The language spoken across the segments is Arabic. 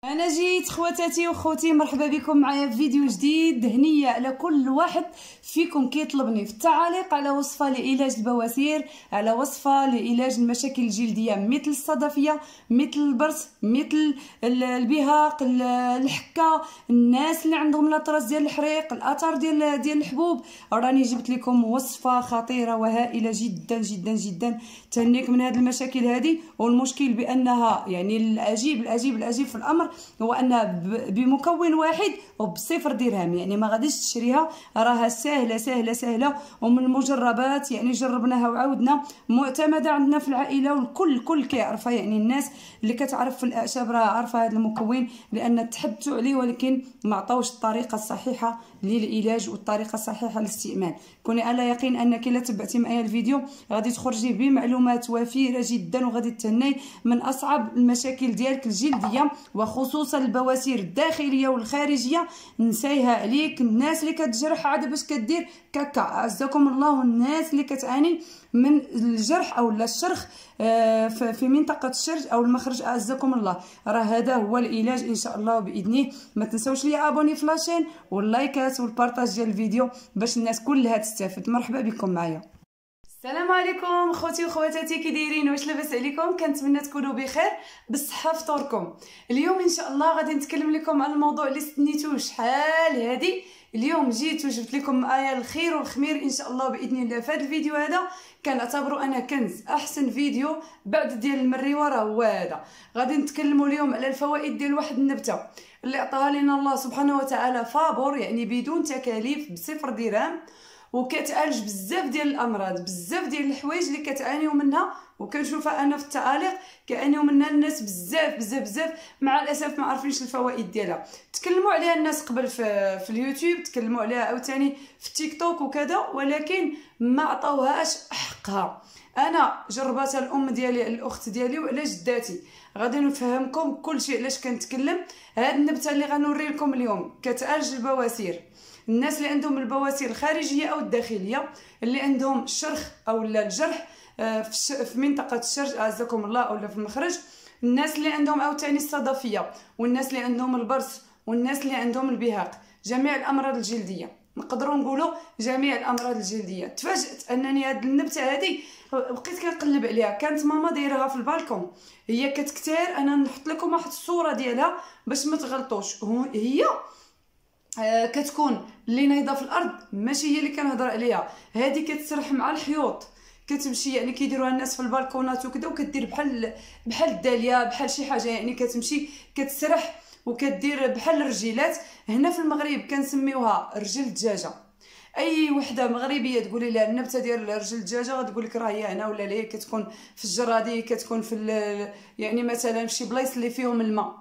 انا جيت خواتاتي وخوتي، مرحبا بكم معايا في فيديو جديد. هنيه على كل واحد فيكم كيطلبني في التعاليق على وصفه لعلاج البواسير، على وصفه لعلاج المشاكل الجلديه مثل الصدفيه، مثل البرص، مثل البهاق، الحكه، الناس اللي عندهم الاطراس ديال الحريق، الاثار ديال الحبوب. راني جبت لكم وصفه خطيره وهائله جدا جدا جدا تهنيك من هذه المشاكل هذه. والمشكل بانها يعني العجيب في الامر هو انها بمكون واحد وبصفر درهم، يعني ما غاديش تشريها، راها سهله ومن المجربات، يعني جربناها وعاودنا، معتمده عندنا في العائله والكل كيعرفها. يعني الناس اللي كتعرف في الاعشاب راه عارفه هذا المكون، لان تحدثوا عليه ولكن ما عطاوش الطريقه الصحيحه للعلاج والطريقه الصحيحه للاستعمال. كوني على يقين انك الا تبعتي معايا الفيديو غادي تخرجي بمعلومات وفيره جدا وغادي تهني من اصعب المشاكل ديالك الجلديه، وخصوصا البواسير الداخليه والخارجيه. نسايها عليك الناس اللي كتجرح عاد باش كدير كاكا، عزكم الله، والناس اللي كتعاني من الجرح او الشرخ في منطقه الشرج او المخرج، اعزكم الله، راه هذا هو العلاج ان شاء الله باذنه. ما تنساوش لي ابوني في لاشين واللايكات والبارطاج ديال الفيديو باش الناس كلها تستافد. مرحبا بكم معايا. السلام عليكم خوتي وخواتاتي، كي دايرين؟ واش لاباس عليكم؟ كنتمنى تكونوا بخير بالصحه فطوركم. اليوم ان شاء الله غادي نتكلم لكم على الموضوع اللي استنيتوه شحال هادي. اليوم جيت وجبت لكم معايا الخير والخمير ان شاء الله باذن الله. في هذا الفيديو هذا كنعتبره انا كنز، احسن فيديو بعد ديال المريوه راه هو هذا. غادي نتكلموا اليوم على الفوائد ديال واحد النبته اللي عطاها لنا الله سبحانه وتعالى فابور، يعني بدون تكاليف، بصفر درهم، وكتعالج بزاف ديال الامراض، بزاف ديال الحوايج اللي كتعانيو منها وكنشوفها انا في التعاليق كيعانيو منها الناس بزاف. مع الاسف ما عارفينش الفوائد ديالها. تكلموا عليها الناس قبل في اليوتيوب، تكلموا عليها عاوتاني في التيك توك وكذا، ولكن ما عطاوهاش حقها. انا جربتها الام ديالي، الاخت ديالي، وعلى جداتي. غادي نفهمكم كل شيء علاش كنتكلم. هاد النبته اللي غنوري لكم اليوم كتعالج البواسير، الناس اللي عندهم البواسير الخارجيه او الداخليه، اللي عندهم الشرخ او الجرح في منطقه الشرج اعزكم الله اولا في المخرج، الناس اللي عندهم عاوتاني الصدفيه، والناس اللي عندهم البرص، والناس اللي عندهم البهاق، جميع الامراض الجلديه. نقدروا نقولوا جميع الامراض الجلديه. تفاجأت انني هاد النبته هذه بقيت كنقلب عليها، كانت ماما دايرها في البالكون، هي كتكتار. انا نحط لكم واحد الصوره ديالها باش ما تغلطوش. هي كتكون اللي نايضه في الارض، ماشي هي اللي كنهضر عليها. هذه كتسرح مع الحيوط، كتمشي يعني كيديروها الناس في البالكونات وكذا، وكدير بحال الداليه، بحال شي حاجه، يعني كتمشي كتسرح وكدير بحال الرجيلات. هنا في المغرب كنسميوها رجل الدجاجه. اي وحده مغربيه تقولي لها النبته ديال رجل الدجاجه غتقول لك راه هي هنا، ولا لا هي كتكون في الجرادي، كتكون في يعني مثلا في شي بلايص اللي فيهم الماء،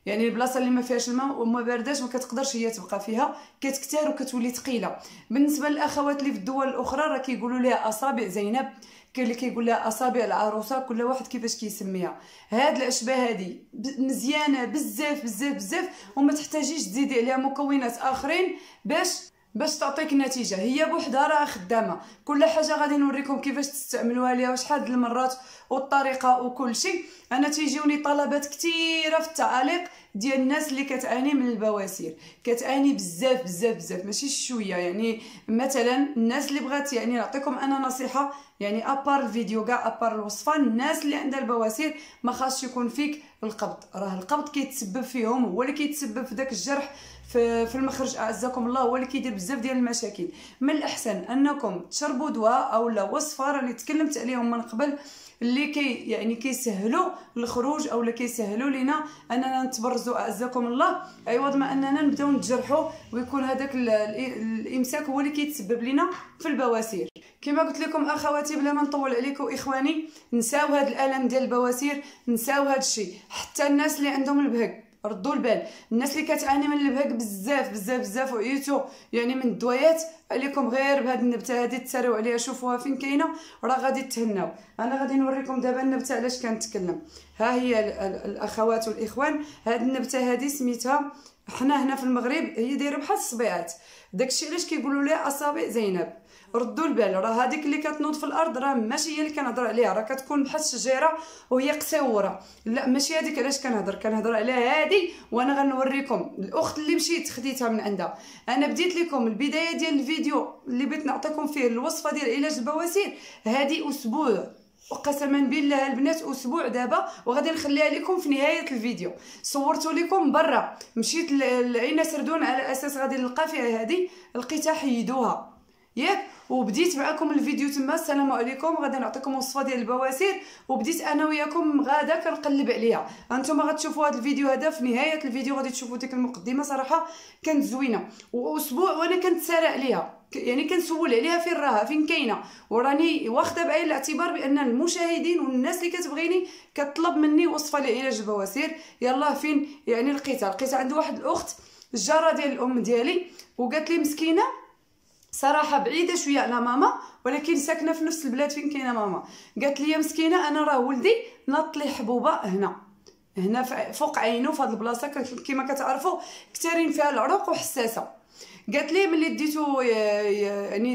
يعني البلاصه اللي ما فيهاش الماء وما بارداش ما كتقدرش هي تبقى فيها، كتكتار وكتولي ثقيله. بالنسبه للاخوات اللي في الدول الاخرى راه كيقولوا لها اصابع زينب، كاين اللي كيقول لها اصابع العروسه، كل واحد كيفاش كيسميها. هاد الاشباه هذه مزيانه بزاف وما تحتاجيش تزيدي عليها مكونات اخرين باش تعطيك النتيجه. هي بوحدها راه خدامه. كل حاجه غادي نوريكم كيفاش تستعملوها ليها وشحال د المرات والطريقه وكل شيء. انا تيجيوني طلبات كثيره في التعاليق ديال الناس اللي كتعاني من البواسير، كتعاني بزاف ماشي شويه. يعني مثلا الناس اللي بغات، يعني نعطيكم انا نصيحه، يعني ابار الفيديو كاع، ابار الوصفه، الناس اللي عندها البواسير ما خاصش يكون فيك القبض. راه القبض كيتسبب فيهم، هو اللي كيتسبب في داك الجرح في المخرج اعزكم الله، هو اللي كيدير بزاف ديال المشاكل. من الاحسن انكم تشربوا دواء او لا وصفه راني تكلمت عليهم من قبل، اللي يعني كيسهلوا الخروج او لا كيسهلوا لينا اننا نتبرزوا اعزكم الله، عوض ما اننا نبداو نتجرحوا ويكون هذاك الامساك هو اللي كيتسبب لنا في البواسير. كما قلت لكم اخواتي، بلا ما نطول عليكم اخواني، نساو هذا الالم ديال البواسير، نساو هذا الشيء. حتى الناس اللي عندهم البهك ردوا البال، الناس اللي كتعاني من البهك بزاف وعيتوا يعني من الدويات، عليكم غير بهاد النبته هذه تساريو عليها، شوفوها فين كاينه راه غادي تهناو. انا غادي نوريكم دابا النبته علاش كنتكلم. ها هي الاخوات والاخوان، هاد النبته هذه سميتها حنا هنا في المغرب هي دايره بحال الصبيعات، داكشي علاش كيقولوا ليها اصابع زينب. ردوا البال، راه هذيك اللي كتنوض في الارض راه ماشي هي اللي كنهضر عليها، راه كتكون بحال الشجيره وهي قصيوره. لا ماشي هذيك علاش كنهضر على هذه. وانا غنوريكم الاخت اللي مشيت خديتها من عندها. انا بديت لكم البدايه ديال الفيديو اللي بغيت نعطيكم فيه الوصفه ديال علاج البواسير هذه اسبوع، وقسما بالله البنات اسبوع دابا، وغادي نخليها لكم في نهايه الفيديو. صورت لكم برا، مشيت لعين سردون على اساس غادي نلقى فيها هذه، لقيتها حيدوها ياك، وبديت معكم الفيديو تما. السلام عليكم، غادي نعطيكم وصفه ديال البواسير، وبديت انا وياكم غادا كنقلب عليها. انتما غتشوفوا هذا الفيديو هذا في نهايه الفيديو، غادي تشوفوا ديك المقدمه صراحه كانت زوينه. واسبوع وانا كنتسارع عليها، يعني كنسول عليها فين راها فين كاينه، وراني واخده بعين الاعتبار بان المشاهدين والناس اللي كتبغيني كطلب مني وصفه لعلاج البواسير. يلاه فين يعني لقيتها عند واحد الاخت الجاره ديال الام ديالي، وقالت لي مسكينه صراحه بعيده شويه على ماما، ولكن ساكنه في نفس البلاد فين كاينه ماما. قالت لي مسكينه انا راه ولدي نط لي حبوبه هنا فوق عينه في هذه البلاصه، كما كتعرفوا كثيرين فيها العروق وحساسه. قالت لي ملي ديتو يعني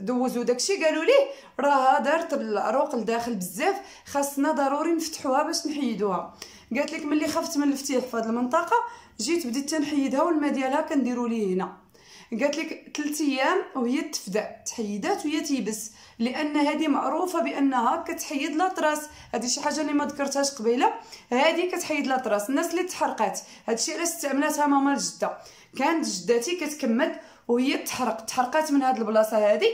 دوزو داكشي، قالوا ليه راه دارت العروق لداخل بزاف، خاصنا ضروري نفتحوها باش نحيدوها. قالت لك ملي خفت من الفتيح في هذه المنطقه جيت بديت تنحيدها، والماء ديالها كنديروا ليه هنا. قالت لك 3 ايام وهي تفدع، تحيدات وهي تيبس، لان هذه معروفه بانها كتحيد لاطراس. هذه شي حاجه اللي ما ذكرتهاش قبيله، هذه كتحيد لاطراس. الناس اللي تحرقات هادشي علاش استعملتها ماما الجده. كانت جداتي كتكمد وهي تحرقات من هاد البلاصه هذه،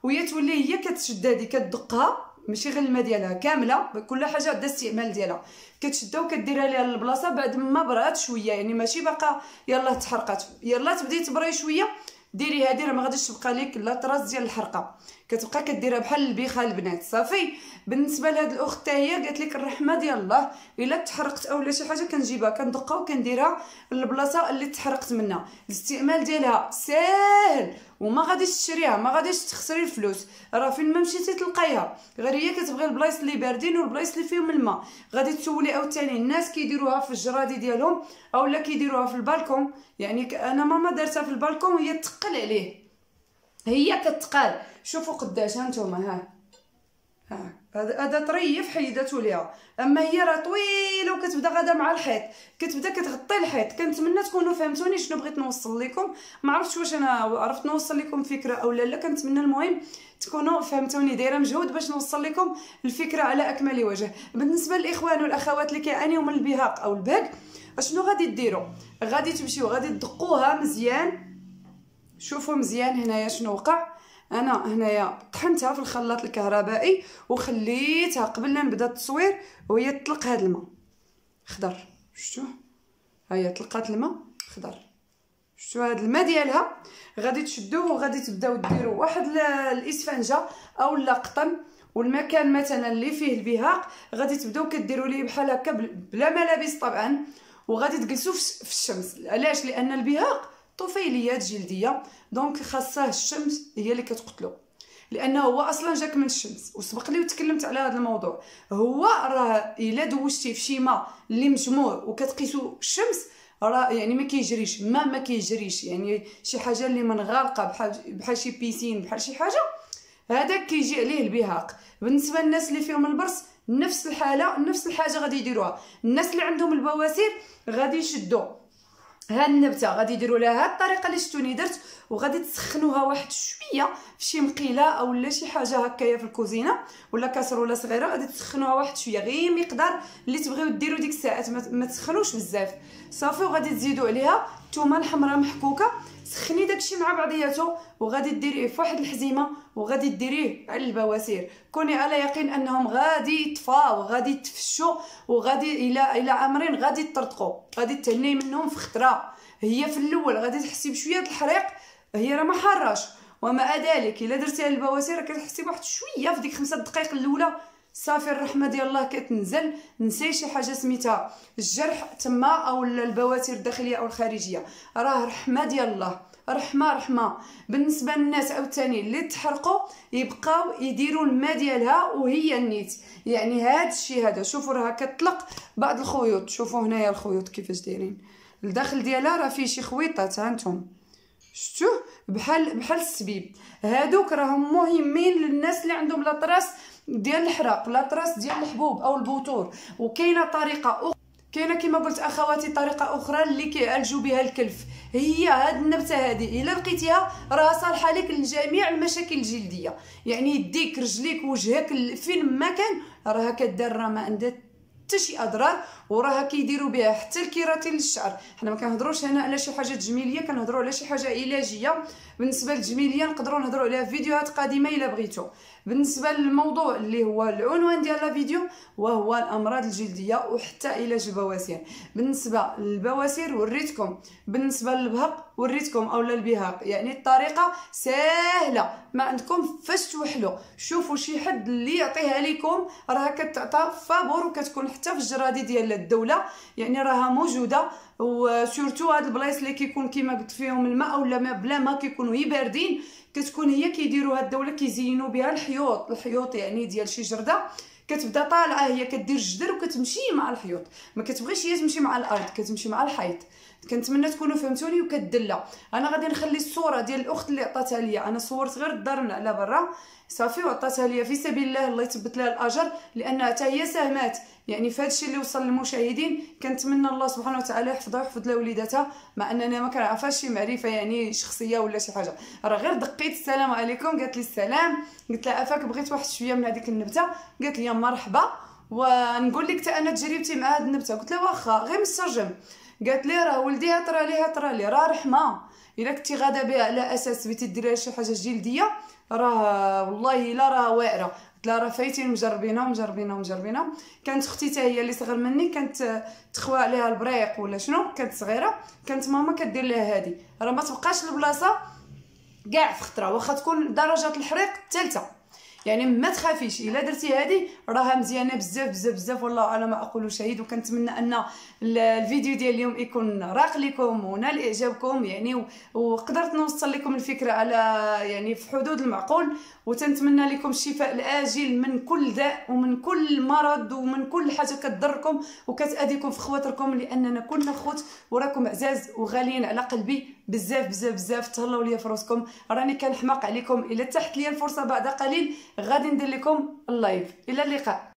وهي تولي هي كتشد هذه كتدقها، ماشي غير الماء ديالها كامله، كل حاجه عندها استعمال ديالها، كتشدها وكديرها ليها البلاصه بعد ما برات شويه، يعني ماشي باقا يلاه تحرقات، يلاه تبداي تبري شويه ديري هذه، راه ما غاديش تبقى لك لاطراس ديال الحرقه، كتبقى كديرها بحال البيخه البنات صافي. بالنسبه لهاد الاخت حتى هي قالت لك الرحمه ديال الله، الا تحرقت اولا شي حاجه كنجيبها كندقها وكنديرها للبلاصه اللي تحرقت منها. الاستعمال ديالها ساهل وما غاديش تشريها، ما غاديش تخسري الفلوس، راه فين ما مشيتي تلقايها، غير هي كتبغي البلايص اللي باردين والبلايص اللي فيهم الماء. غادي تسولي عاوتاني الناس كيديروها في الجرادي ديالهم اولا كيديروها في البالكون، يعني انا ماما دارتها في البالكون وهي تقل عليه، هي كتقال. شوفوا قداش هانتوما، هذا طريف حيداتو ليها، اما هي راه طويله وكتبدا غادا مع الحيط، كتبدا كتغطي الحيط. كنتمنى تكونوا فهمتوني شنو بغيت نوصل لكم، ما عرفتش واش انا عرفت نوصل لكم فكره او لا. كنتمنى المهم تكونوا فهمتوني، دايره مجهود باش نوصل لكم الفكره على اكمل وجه. بالنسبه للاخوان والاخوات اللي كيعانيو من البهاق او البهق، اشنو غادي ديروا؟ غادي تمشيو غادي تدقوها مزيان. شوفوا مزيان هنايا شنو وقع. انا هنايا طحنتها في الخلاط الكهربائي وخليتها قبل لا نبدا التصوير وهي تطلق هذا الماء خضر. شفتوا ها هي طلقات الماء خضر، شفتوا هذا الماء ديالها. غادي تشدوه وغادي تبداو ديروا واحد الاسفنجه او لا قطن، والمكان مثلا اللي فيه البهاق غادي تبداو كديروا ليه بحال هكا بلا ملابس طبعا، وغادي تجلسوا في الشمس. علاش؟ لان البهاق طفيليات جلديه، دونك خاصه الشمس هي اللي كتقتلو، لانه هو اصلا جاك من الشمس. وسبق لي وتكلمت على هذا الموضوع. هو راه الا دوشتي في شي ماء اللي مجموع وكتقيسوا الشمس راه يعني ما كيجريش، ما كيجريش، يعني شي حاجه اللي من غارقه بحال شي بيسين بحال شي حاجه، هذاك كيجي عليه البهاق. بالنسبه للناس اللي فيهم البرص نفس الحاله نفس الحاجه غادي يديروها. الناس اللي عندهم البواسير غادي يشدوا هاد النبته، غادي يديروا لها هاد الطريقه اللي شفتوني درت، وغادي تسخنوها واحد شويه في شي مقيله او لا شي حاجه هكايا في الكوزينه ولا كاسروله صغيره، غادي تسخنوها واحد شويه غير مقدار اللي تبغيو ديروا ديك الساعات، ما تسخنوش بزاف صافي. وغادي تزيدوا عليها الثومه الحمراء محكوكه، سخني داكشي مع بعضياته وغادي ديريه في واحد الحزيمه وغادي ديريه على البواسير. كوني على يقين انهم غادي يطفاو وغادي يتفشوا وغادي الى امرين غادي يطرطقوا، غادي تهني منهم في خطره. هي في الاول غادي تحسي بشويه الحريق، هي راه ما حراش، ومع ذلك الا درتيها البواسير كتحسي بواحد شويه في ديك 5 دقائق الاولى صافي الرحمه ديال الله كتنزل. نسي شي حاجه سميتها الجرح تما او البواسير الداخليه او الخارجيه، راه رحمه ديال الله، رحمه. بالنسبه للناس عاوتاني اللي تحرقوا يبقاو يديروا الماء ديالها وهي النيت، يعني هذا الشيء هذا. شوفوا راه كتطلق بعض الخيوط، شوفوا هنايا الخيوط كيفاش دايرين، الداخل ديالها راه فيه شي خويطات، ها نتوما شفتوه بحال السبيب. هادوك راهم مهمين للناس اللي عندهم لاطراس ديال الحراق، لاطراس ديال الحبوب او البوتور. وكاينه طريقه كاينه كما قلت اخواتي طريقه اخرى اللي كيعالجوا بها الكلف. هي هاد النبته هذه الا لقيتيها راه صالحه لك لجميع المشاكل الجلديه، يعني يديك رجليك وجهك فين ما كان راها كدار، راه ما عندها حتى شي اضرار، وراها كيديروا بها حتى الكيراتين للشعر. حنا ما كنهضروش هنا على شي حاجه تجميليه، كنهضروا على شي حاجه علاجيه. بالنسبه للتجميليه نقدروا نهضروا عليها في فيديوهات قادمه الا بغيتوا. بالنسبه للموضوع اللي هو العنوان ديال الفيديو وهو الامراض الجلديه وحتى علاج البواسير. بالنسبه للبواسير وريتكم، بالنسبه للبهق وريتكم اولا البهاق، يعني الطريقه سهله ما عندكم فاش توحلوا. شوفوا شي حد اللي يعطيها لكم، راها كتعطى فابور وكتكون حتى في الجرادي ديال الدوله، يعني راها موجوده. وسورتو هاد البلايص اللي كيكون كيما قلت فيهم الماء اولا ما بلا ما كيكونوا هي باردين، كتكون هي كيديروها الدوله كيزينوا بها الحيوط يعني ديال شي جرده كتبدا طالعه، هي كدير الجدر وكتمشي مع الحيوط، ما كتبغيش هي تمشي مع الارض، كتمشي مع الحيط. كنتمنى تكونوا فهمتوني وكتدلى. انا غادي نخلي الصوره ديال الاخت اللي عطاتها ليا، انا صورت غير الدار من على برا صافي وعطاتها ليا في سبيل الله، الله يثبت لها الاجر، لانها حتى هي ساهمات يعني في هذا الشيء اللي وصل للمشاهدين. كنتمنى الله سبحانه وتعالى يحفظها ويحفظ لها وليداتها، مع اننا ما كنعرفهاش شي معرفه يعني شخصيه ولا شي حاجه، راه غير دقيت السلام عليكم قالت لي السلام، قلت لها افاك بغيت واحد شويه من هذيك النبته، قالت لي مرحبا. ونقول لك حتى انا تجربتي مع هذه النبته، قلت لها واخا غير مسترجم، قالت لي راه ولدي هطرى لي راه رحمه، الا كنتي غاده بها على اساس بغيتي ديري شي حاجه جلديه راه والله الا راه واعره. قلت لها راه فايتين مجربينها. كانت اختي حتى هي اللي صغر مني كانت تخوى عليها البريق ولا شنو، كانت صغيره، كانت ماما كدير لها هذه، راه ما تبقاش البلاصه كاع في خطره، واخا تكون درجه الحريق الثالثه، يعني ما تخافيش الا درتي هذه راها مزيانه بزاف والله على ما اقول شهيد. وكنتمنى ان الفيديو ديال اليوم يكون راق لكم ونال اعجابكم يعني، وقدرت نوصل لكم الفكره على يعني في حدود المعقول. وتنتمنى لكم الشفاء العاجل من كل داء ومن كل مرض ومن كل حاجه كتضركم وكتاذيكم في خواتركم، لاننا كلنا خوت وراكم عزاز وغاليين على قلبي بزاف. تهلاو ليا في راسكم، راني كنحماق عليكم. الا تحت ليا الفرصه بعد قليل غادي ندير لكم اللايف. الى اللقاء.